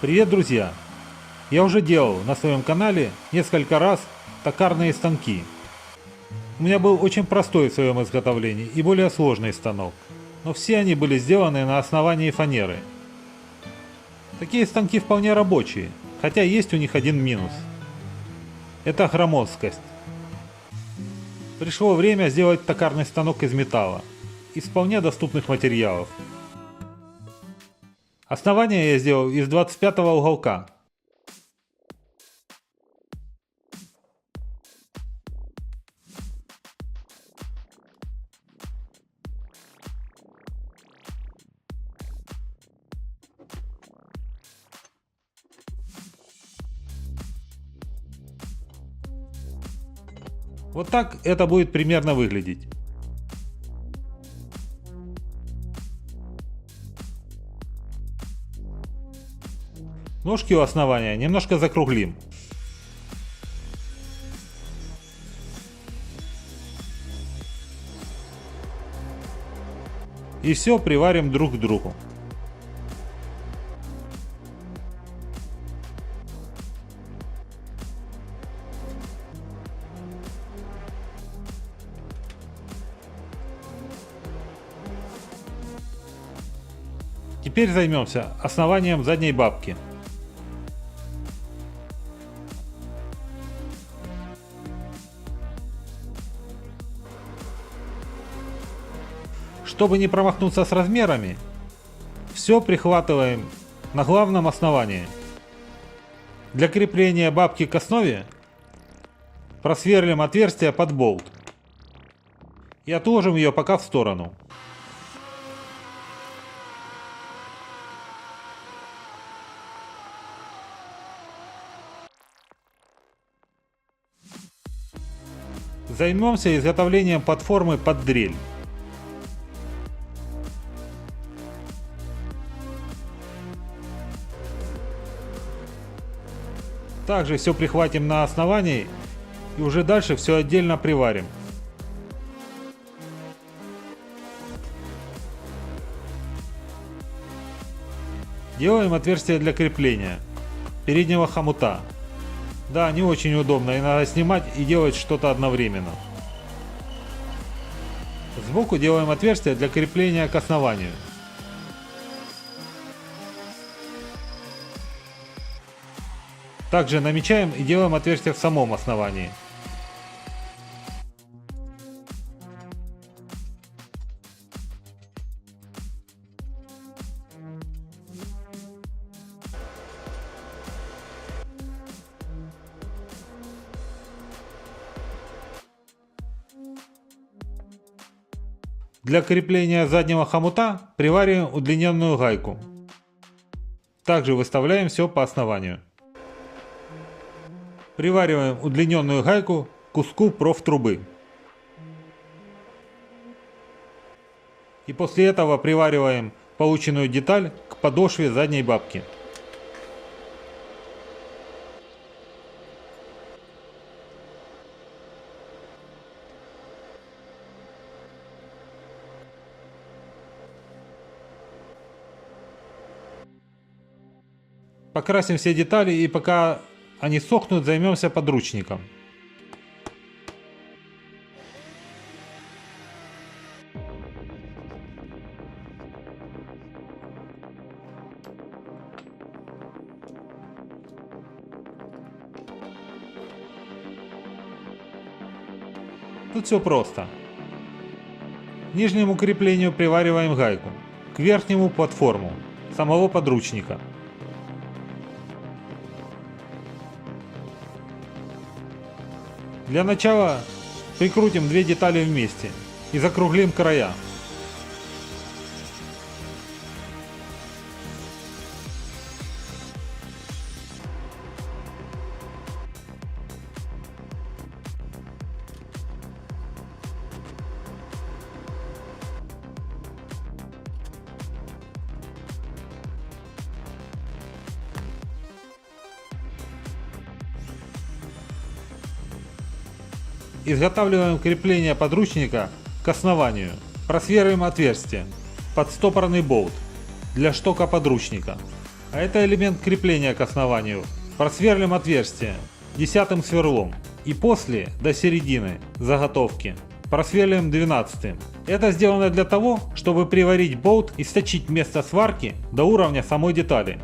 Привет, друзья! Я уже делал на своем канале несколько раз токарные станки. У меня был очень простой в своем изготовлении и более сложный станок, но все они были сделаны на основании фанеры. Такие станки вполне рабочие, хотя есть у них один минус. Это громоздкость. Пришло время сделать токарный станок из металла, из вполне доступных материалов. Основание я сделал из 25-го уголка. Вот так это будет примерно выглядеть. Ножки у основания немножко закруглим. И все приварим друг к другу. Теперь займемся основанием задней бабки. Чтобы не промахнуться с размерами, все прихватываем на главном основании. Для крепления бабки к основе просверлим отверстие под болт и отложим ее пока в сторону. Займемся изготовлением платформы под дрель. Также все прихватим на основании и уже дальше все отдельно приварим. Делаем отверстие для крепления переднего хомута. Да, не очень удобно, и надо снимать и делать что-то одновременно. Сбоку делаем отверстие для крепления к основанию. Также намечаем и делаем отверстие в самом основании. Для крепления заднего хомута привариваем удлиненную гайку. Также выставляем все по основанию. Привариваем удлиненную гайку к куску профтрубы. И после этого привариваем полученную деталь к подошве задней бабки. Покрасим все детали, и пока они сохнут, займемся подручником. Тут все просто. К нижнему креплению привариваем гайку, к верхнему платформу самого подручника. Для начала прикрутим две детали вместе и закруглим края. Изготавливаем крепление подручника к основанию. Просверлим отверстие под стопорный болт для штока подручника. А это элемент крепления к основанию. Просверлим отверстие 10-м сверлом и после до середины заготовки просверлим 12-м. Это сделано для того, чтобы приварить болт и сточить место сварки до уровня самой детали.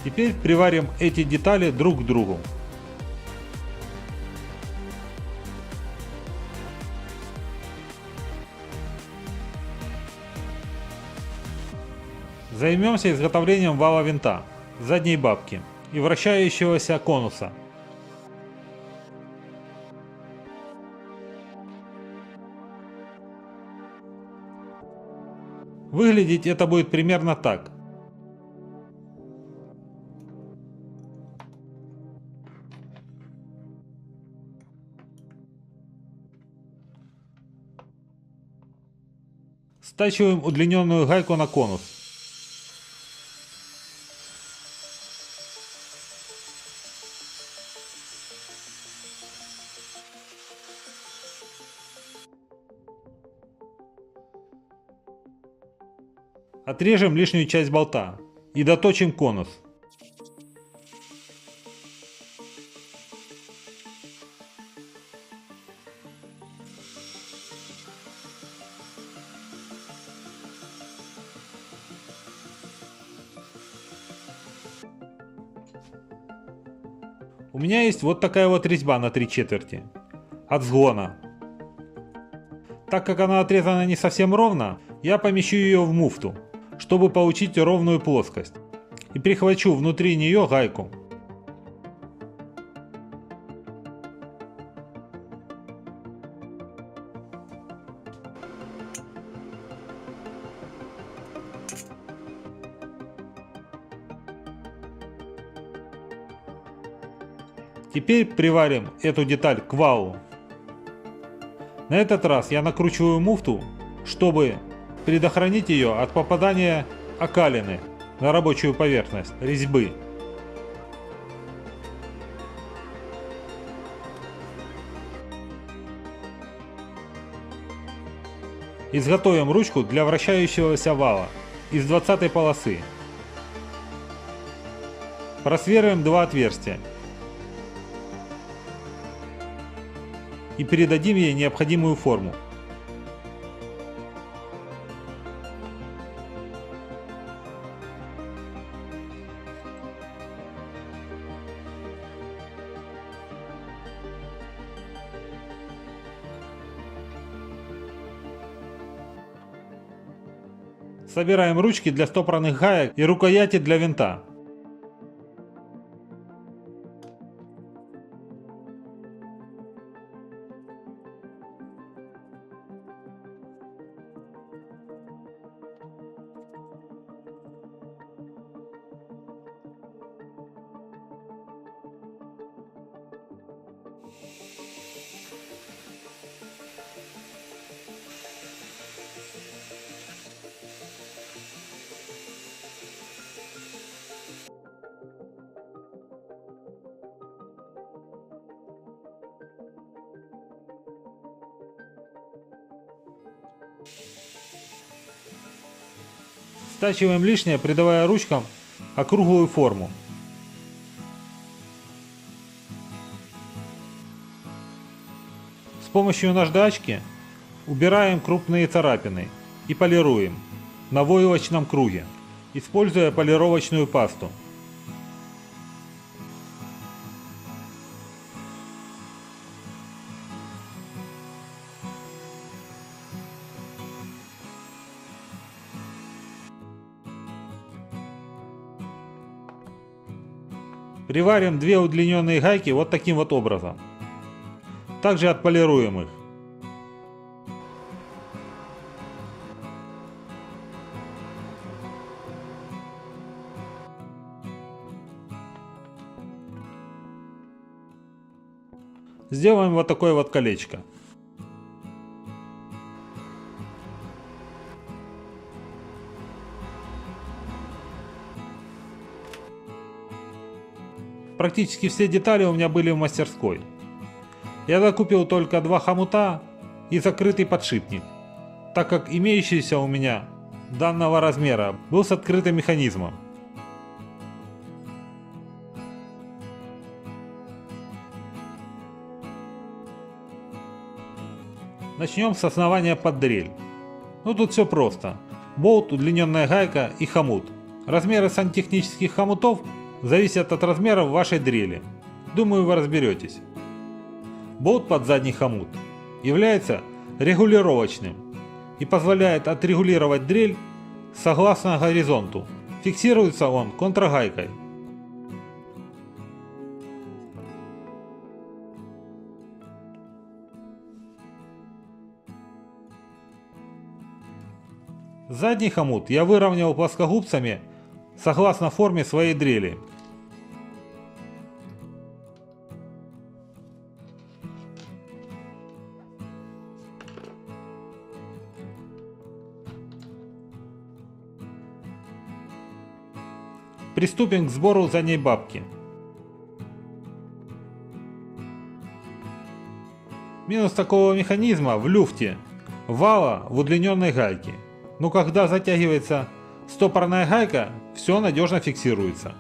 Теперь приварим эти детали друг к другу. Займемся изготовлением вала винта, задней бабки и вращающегося конуса. Выглядеть это будет примерно так. Стачиваем удлиненную гайку на конус. Отрежем лишнюю часть болта и доточим конус. У меня есть вот такая вот резьба на 3/4 от сгона. Так как она отрезана не совсем ровно, я помещу ее в муфту, чтобы получить ровную плоскость, и прихвачу внутри нее гайку. Теперь приварим эту деталь к валу. На этот раз я накручиваю муфту, чтобы предохранить ее от попадания окалины на рабочую поверхность резьбы. Изготовим ручку для вращающегося вала из 20 полосы. Просверлим 2 отверстия и передадим ей необходимую форму. Собираем ручки для стопорных гаек и рукояти для винта. Стачиваем лишнее, придавая ручкам округлую форму. С помощью наждачки убираем крупные царапины и полируем на войлочном круге, используя полировочную пасту. Приварим 2 удлиненные гайки вот таким вот образом. Также отполируем их. Сделаем вот такое вот колечко. Практически все детали у меня были в мастерской. Я докупил только 2 хомута и закрытый подшипник, так как имеющийся у меня данного размера был с открытым механизмом. Начнем с основания под дрель. Ну тут все просто. Болт, удлиненная гайка и хомут. Размеры сантехнических хомутов зависят от размеров вашей дрели. Думаю, вы разберетесь. Болт под задний хомут является регулировочным и позволяет отрегулировать дрель согласно горизонту. Фиксируется он контрагайкой. Задний хомут я выровнял плоскогубцами согласно форме своей дрели. Приступим к сбору задней бабки. Минус такого механизма в люфте вала в удлиненной гайке. Но когда затягивается стопорная гайка, все надежно фиксируется.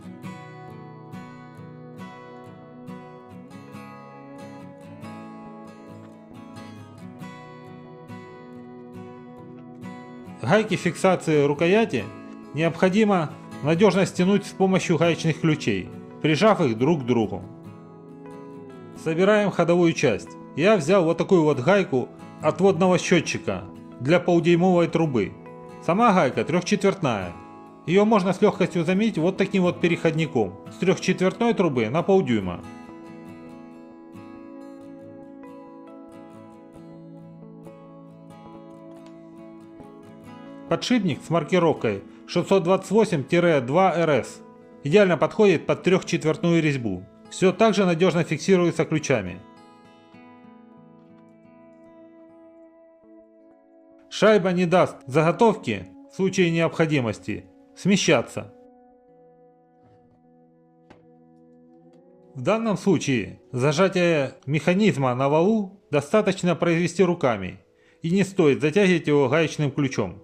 Гайки фиксации рукояти необходимо надежно стянуть с помощью гаечных ключей, прижав их друг к другу. Собираем ходовую часть. Я взял вот такую вот гайку отводного счетчика для полдюймовой трубы. Сама гайка 3/4. Ее можно с легкостью заменить вот таким вот переходником с 3/4 трубы на полдюйма. Подшипник с маркировкой 628-2RS идеально подходит под 3/4 резьбу. Все также надежно фиксируется ключами. Шайба не даст заготовки в случае необходимости смещаться. В данном случае зажатие механизма на валу достаточно произвести руками и не стоит затягивать его гаечным ключом.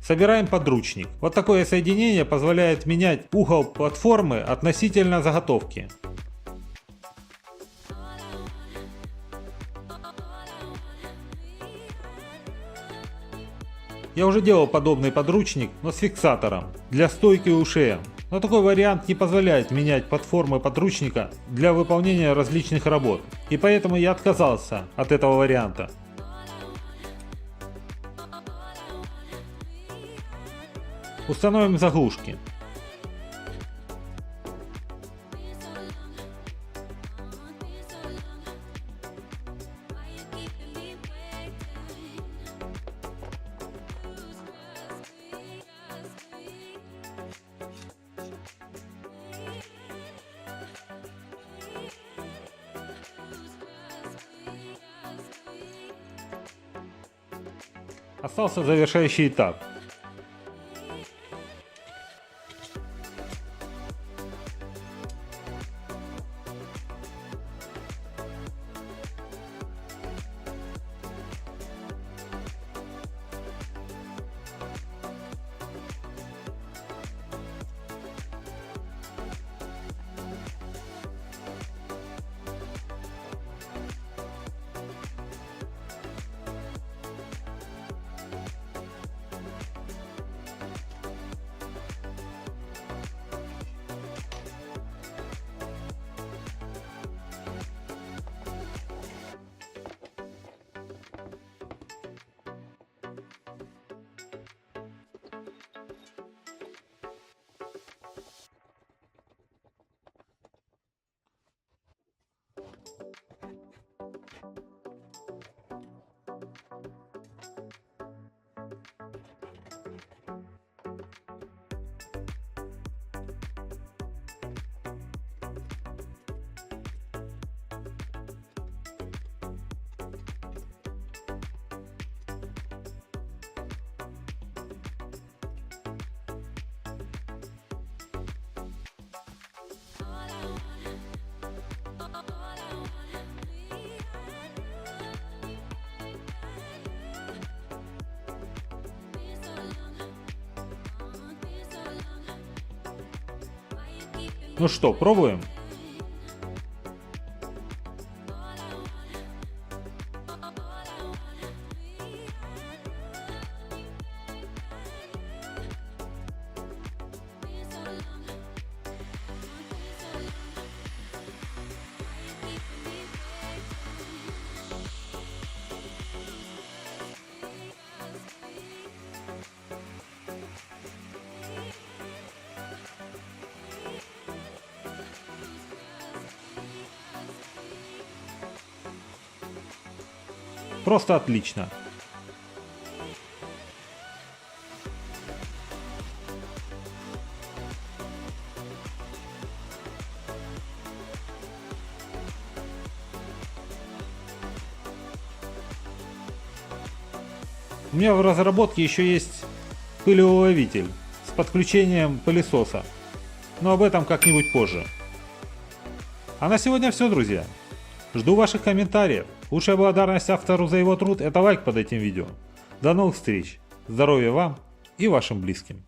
Собираем подручник. Вот такое соединение позволяет менять угол платформы относительно заготовки. Я уже делал подобный подручник, но с фиксатором для стойки УШМ. Но такой вариант не позволяет менять подформы подручника для выполнения различных работ. И поэтому я отказался от этого варианта. Установим заглушки. Остался завершающий этап. Ну что, пробуем? Просто отлично. У меня в разработке еще есть пылеуловитель с подключением пылесоса, но об этом как-нибудь позже. А на сегодня все, друзья. Жду ваших комментариев. Лучшая благодарность автору за его труд — это лайк под этим видео. До новых встреч. Здоровья вам и вашим близким.